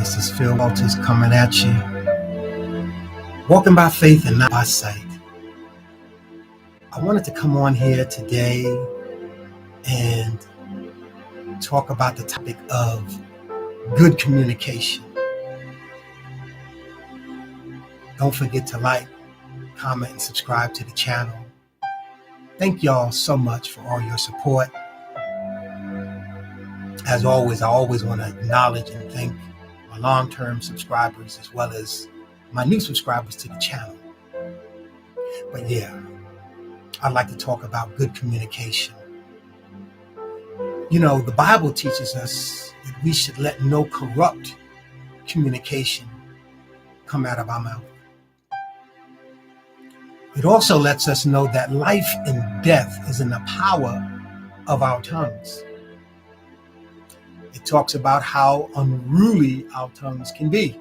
This is Phil Walters coming at you. Walking by faith and not by sight. I wanted to come on here today and talk about the topic of good communication. Don't forget to like, comment, and subscribe to the channel. Thank y'all so much for all your support. As always, I always want to acknowledge and thank my long-term subscribers as well as my new subscribers to the channel. But yeah, I'd like to talk about good communication. You know, the Bible teaches us that we should let no corrupt communication come out of our mouth. It also lets us know that life and death is in the power of our tongues. It talks about how unruly our tongues can be.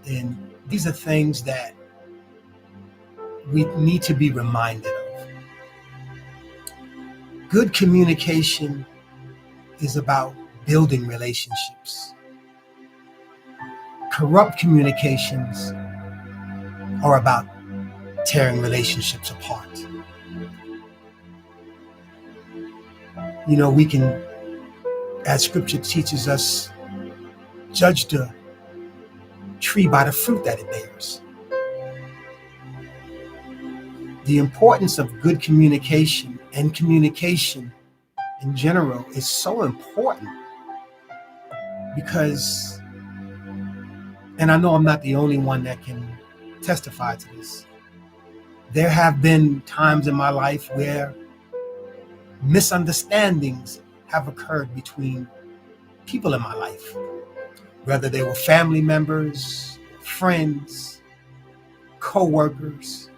And these are things that we need to be reminded of. Good communication is about building relationships. Corrupt communications are about tearing relationships apart. You know, we can, as scripture teaches us, judge the tree by the fruit that it bears. The importance of good communication and communication in general is so important because, and I know I'm not the only one that can testify to this, there have been times in my life where misunderstandings have occurred between people in my life, whether they were family members, friends, co-workers,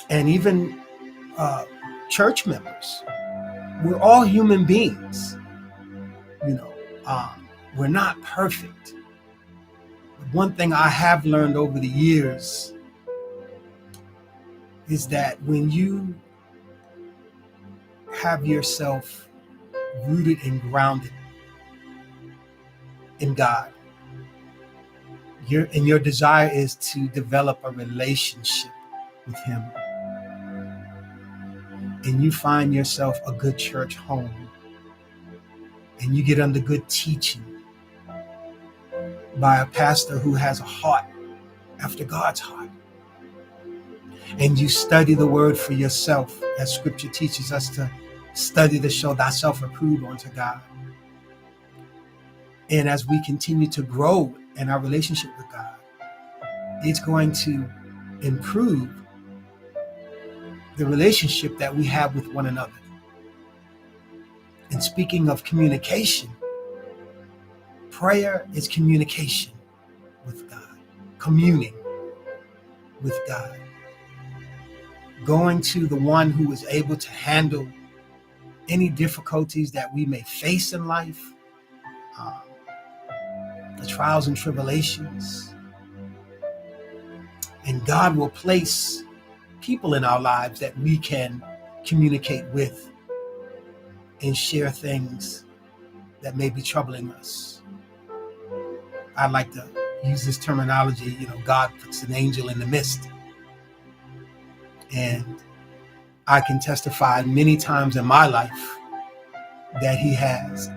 and even church members. We're all human beings. You know, we're not perfect. But one thing I have learned over the years is that when you have yourself rooted and grounded in God, your desire is to develop a relationship with Him, and you find yourself a good church home, and you get under good teaching by a pastor who has a heart after God's heart, and you study the word for yourself, as scripture teaches us to study to show thyself approved unto God. And as we continue to grow in our relationship with God, it's going to improve the relationship that we have with one another. And speaking of communication, prayer is communication with God, communing with God, going to the one who is able to handle any difficulties that we may face in life, the trials and tribulations. And God will place people in our lives that we can communicate with and share things that may be troubling us. I like to use this terminology, you know, God puts an angel in the midst. And I can testify many times in my life that He has.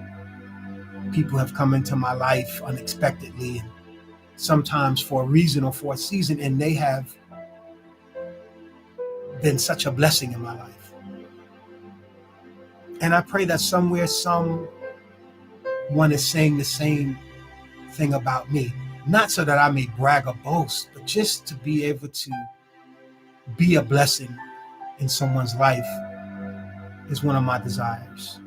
People have come into my life unexpectedly, and sometimes for a reason or for a season, and they have been such a blessing in my life. And I pray that somewhere someone is saying the same thing about me, not so that I may brag or boast, but just to be able to be a blessing in someone's life is one of my desires.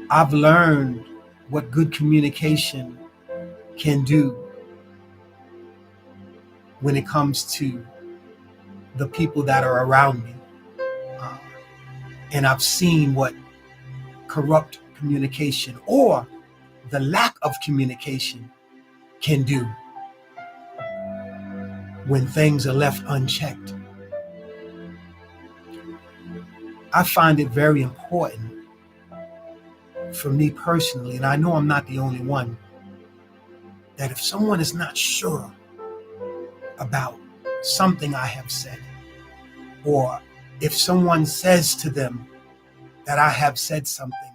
I've learned what good communication can do when it comes to the people that are around me. And I've seen what corrupt communication or the lack of communication can do when things are left unchecked. I find it very important for me personally, and I know I'm not the only one, that if someone is not sure about something I have said, or if someone says to them that I have said something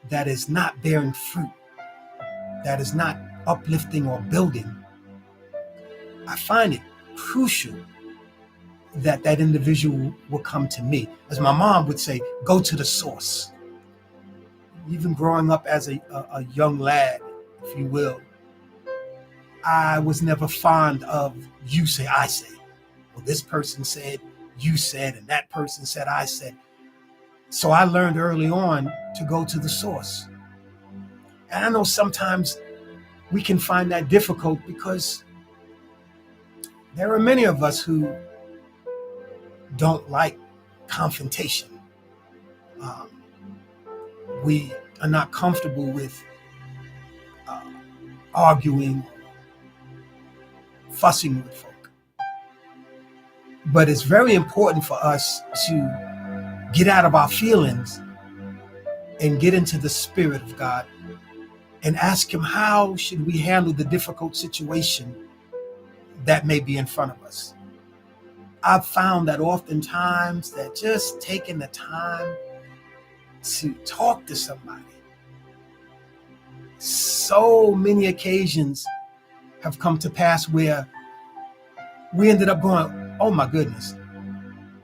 that is not bearing fruit, that is not uplifting or building, I find it crucial that that individual will come to me. As my mom would say, go to the source. Even growing up as a young lad, if you will, I was never fond of you say, I say. Well, this person said, you said, and that person said, I said. So I learned early on to go to the source. And I know sometimes we can find that difficult because there are many of us who don't like confrontation. Um, we are not comfortable with arguing, fussing with folk. But it's very important for us to get out of our feelings and get into the Spirit of God and ask Him, how should we handle the difficult situation that may be in front of us? I've found that oftentimes that just taking the time to talk to somebody, so many occasions have come to pass where we ended up going, oh my goodness,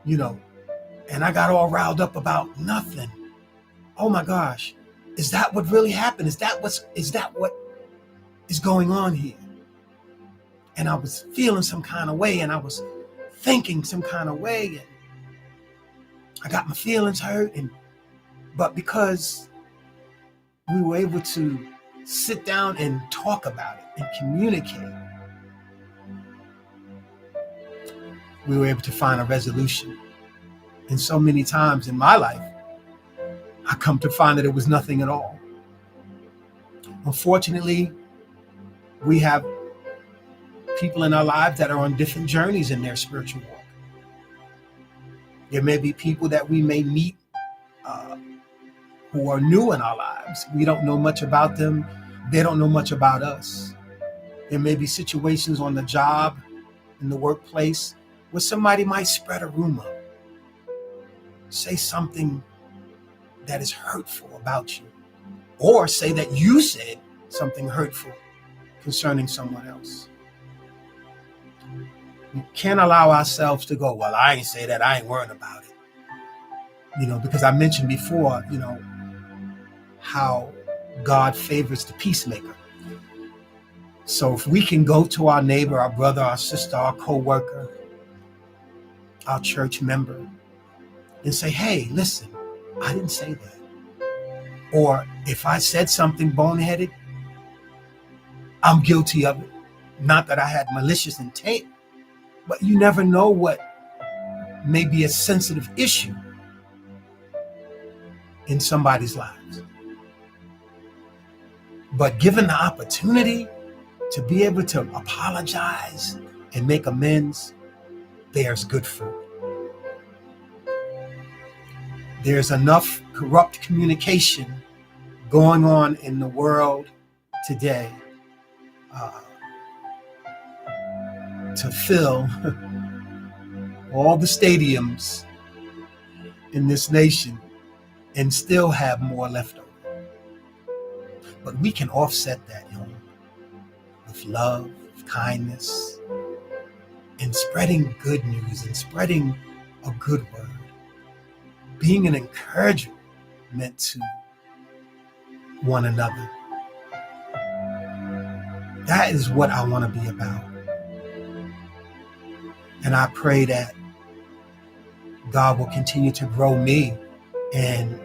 and I got all riled up about nothing. Oh my gosh, is that what really happened? Is that what is going on here? And I was feeling some kind of way, and I was thinking some kind of way, and I got my feelings hurt, but because we were able to sit down and talk about it and communicate, we were able to find a resolution. And so many times in my life, I come to find that it was nothing at all. Unfortunately, we have people in our lives that are on different journeys in their spiritual walk. There may be people that we may meet who are new in our lives. We don't know much about them. They don't know much about us. There may be situations on the job, in the workplace, where somebody might spread a rumor, say something that is hurtful about you, or say that you said something hurtful concerning someone else. We can't allow ourselves to go, well, I ain't say that, I ain't worrying about it. Because I mentioned before, how God favors the peacemaker. So if we can go to our neighbor, our brother, our sister, our co-worker, our church member, and say, hey, listen, I didn't say that. Or if I said something boneheaded, I'm guilty of it. Not that I had malicious intent, but you never know what may be a sensitive issue in somebody's lives. But given the opportunity to be able to apologize and make amends, bears good fruit. There's enough corrupt communication going on in the world today to fill all the stadiums in this nation and still have more left over. But we can offset that, with love, with kindness, and spreading good news and spreading a good word, being an encouragement to one another. That is what I want to be about. And I pray that God will continue to grow me and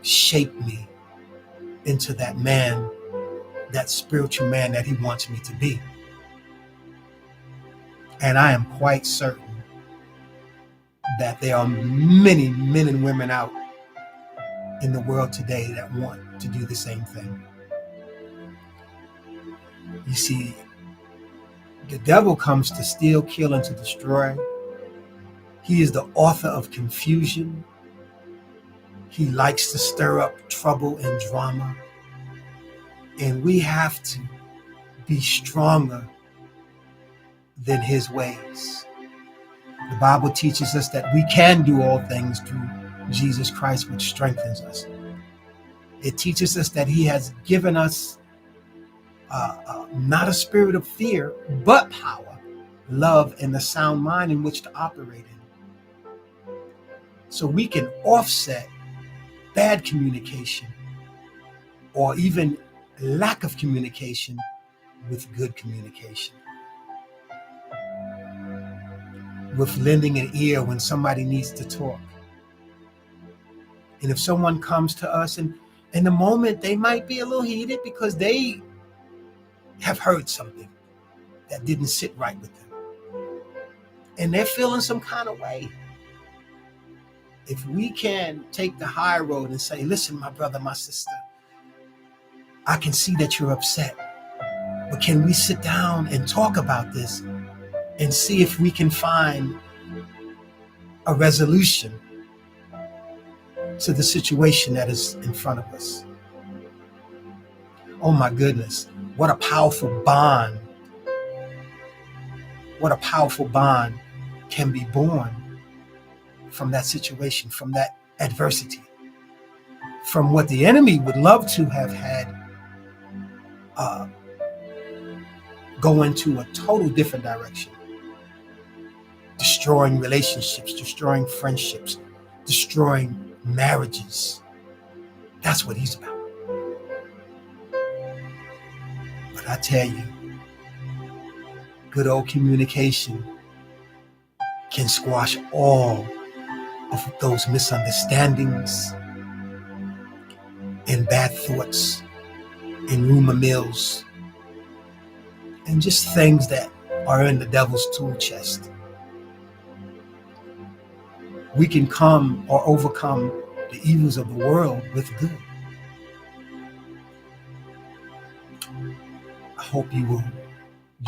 shape me into that man, that spiritual man that He wants me to be. And I am quite certain that there are many men and women out in the world today that want to do the same thing. You see, the devil comes to steal, kill, and to destroy. He is the author of confusion. He likes to stir up trouble and drama. And we have to be stronger than his ways. The Bible teaches us that we can do all things through Jesus Christ, which strengthens us. It teaches us that he has given us not a spirit of fear, but power, love, and a sound mind in which to operate in. So we can offset bad communication or even lack of communication with good communication. With lending an ear when somebody needs to talk. And if someone comes to us and in the moment they might be a little heated because they have heard something that didn't sit right with them. And they're feeling some kind of way. If we can take the high road and say, listen, my brother, my sister, I can see that you're upset, but can we sit down and talk about this and see if we can find a resolution to the situation that is in front of us? Oh my goodness, what a powerful bond. What a powerful bond can be born from that situation, from that adversity, from what the enemy would love to have had go into a total different direction, destroying relationships, destroying friendships, destroying marriages. That's what he's about. But I tell you, good old communication can squash all of those misunderstandings and bad thoughts and rumor mills and just things that are in the devil's tool chest. We can come or overcome the evils of the world with good. I hope you will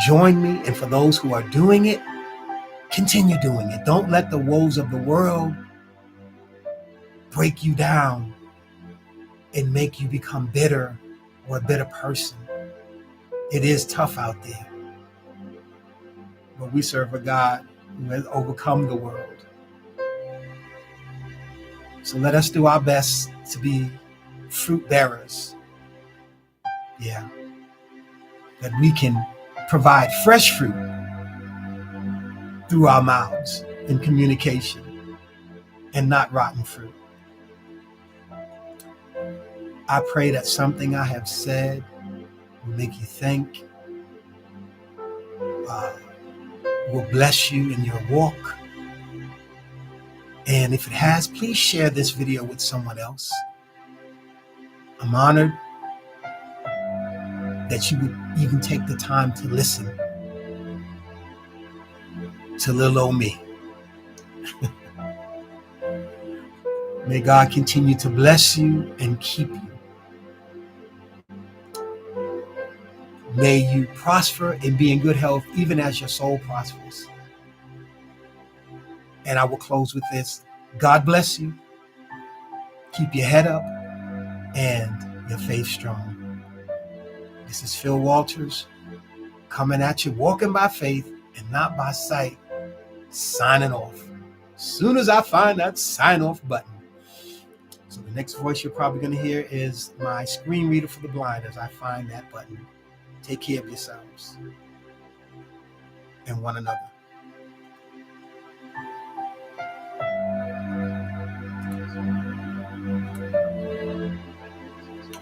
join me, and for those who are doing it, continue doing it. Don't let the woes of the world break you down and make you become bitter or a bitter person. It is tough out there, but we serve a God who has overcome the world. So let us do our best to be fruit bearers. Yeah. That we can provide fresh fruit through our mouths in communication and not rotten fruit. I pray that something I have said will make you think, will bless you in your walk. And if it has, please share this video with someone else. I'm honored that you would even take the time to listen to little old me. May God continue to bless you and keep you. May you prosper and be in good health, even as your soul prospers. And I will close with this. God bless you. Keep your head up and your faith strong. This is Phil Walters coming at you, walking by faith and not by sight, signing off. As soon as I find that sign off button. So the next voice you're probably going to hear is my screen reader for the blind as I find that button. Take care of yourselves and one another.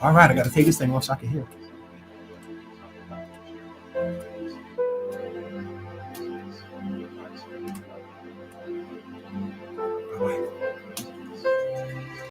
All right, I got to take this thing off so I can hear it.